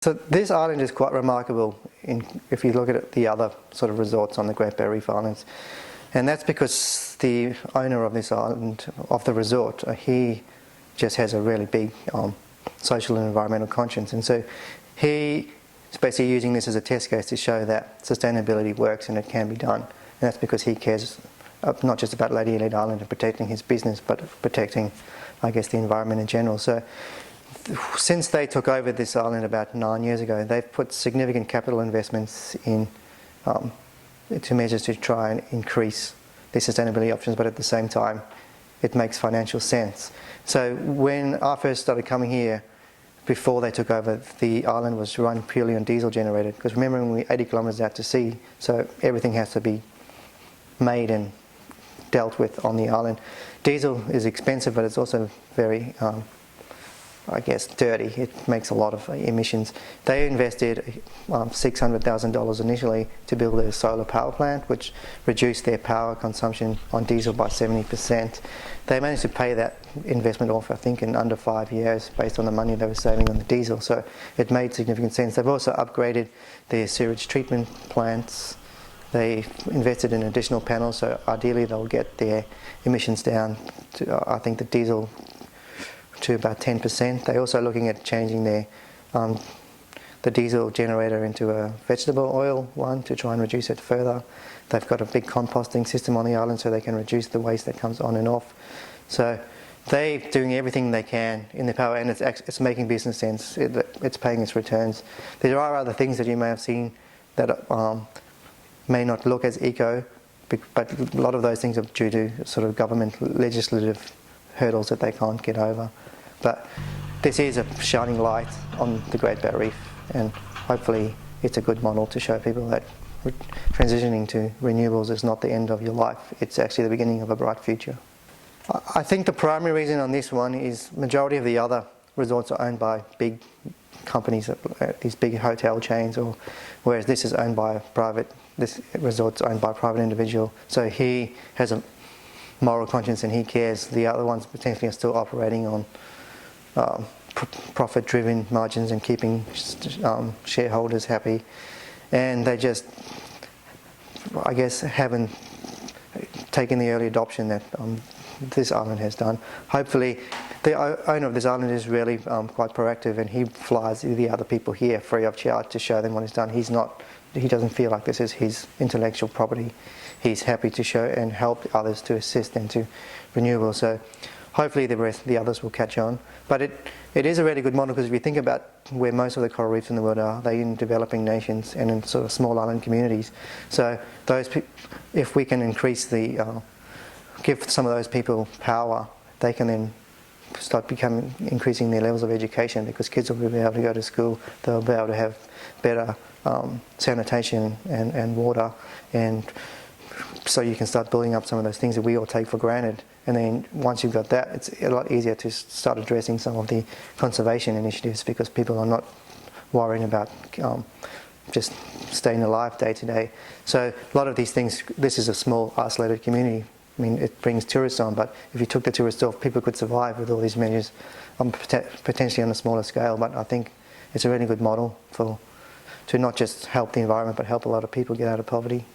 So this island is quite remarkable if you look at the other sort of resorts on the Great Barrier Reef Islands. And that's because the owner of this island, of the resort, he just has a really big social and environmental conscience. And so he is basically using this as a test case to show that sustainability works and it can be done. And that's because he cares not just about Lady Elliot Island and protecting his business, but protecting, I guess, the environment in general. So since they took over this island about 9 years ago, they've put significant capital investments in to measures to try and increase the sustainability options, but at the same time it makes financial sense. So when I first started coming here, before they took over, the island was run purely on diesel generated, because remember, we're 80 kilometres out to sea, so everything has to be made and dealt with on the island. Diesel is expensive, but it's also very I guess dirty. It makes a lot of emissions. They invested $600,000 initially to build a solar power plant, which reduced their power consumption on diesel by 70%. They managed to pay that investment off, I think, in under 5 years based on the money they were saving on the diesel. So it made significant sense. They've also upgraded their sewage treatment plants. They invested in additional panels, so ideally they'll get their emissions down to, I think, the diesel to about 10%. They're also looking at changing their the diesel generator into a vegetable oil one to try and reduce it further. They've got a big composting system on the island so they can reduce the waste that comes on and off. So they're doing everything they can in their power, and it's making business sense. It's paying its returns. There are other things that you may have seen that may not look as eco, but a lot of those things are due to sort of government legislative hurdles that they can't get over. But this is a shining light on the Great Barrier Reef, and hopefully it's a good model to show people that transitioning to renewables is not the end of your life. It's actually the beginning of a bright future. I think the primary reason on this one is majority of the other resorts are owned by big companies, these big hotel chains, whereas this is owned by this resort's owned by a private individual. So he has a moral conscience and he cares. The other ones potentially are still operating on profit-driven margins and keeping shareholders happy, and they just, I guess, haven't taken the early adoption that this island has done. Hopefully, the owner of this island is really quite proactive, and he flies the other people here free of charge to show them what he's done. He doesn't feel like this is his intellectual property. He's happy to show and help others to assist into renewables. So hopefully the others will catch on. But it is a really good model, because if you think about where most of the coral reefs in the world are, they're in developing nations and in sort of small island communities. So if we can give some of those people power, they can then start increasing their levels of education, because kids will be able to go to school, they'll be able to have better sanitation and water, and so you can start building up some of those things that we all take for granted. And then once you've got that, it's a lot easier to start addressing some of the conservation initiatives, because people are not worrying about just staying alive day to day. So a lot of these things, this is a small isolated community. I mean, it brings tourists on, but if you took the tourists off, people could survive with all these measures, potentially on a smaller scale. But I think it's a really good model to not just help the environment, but help a lot of people get out of poverty.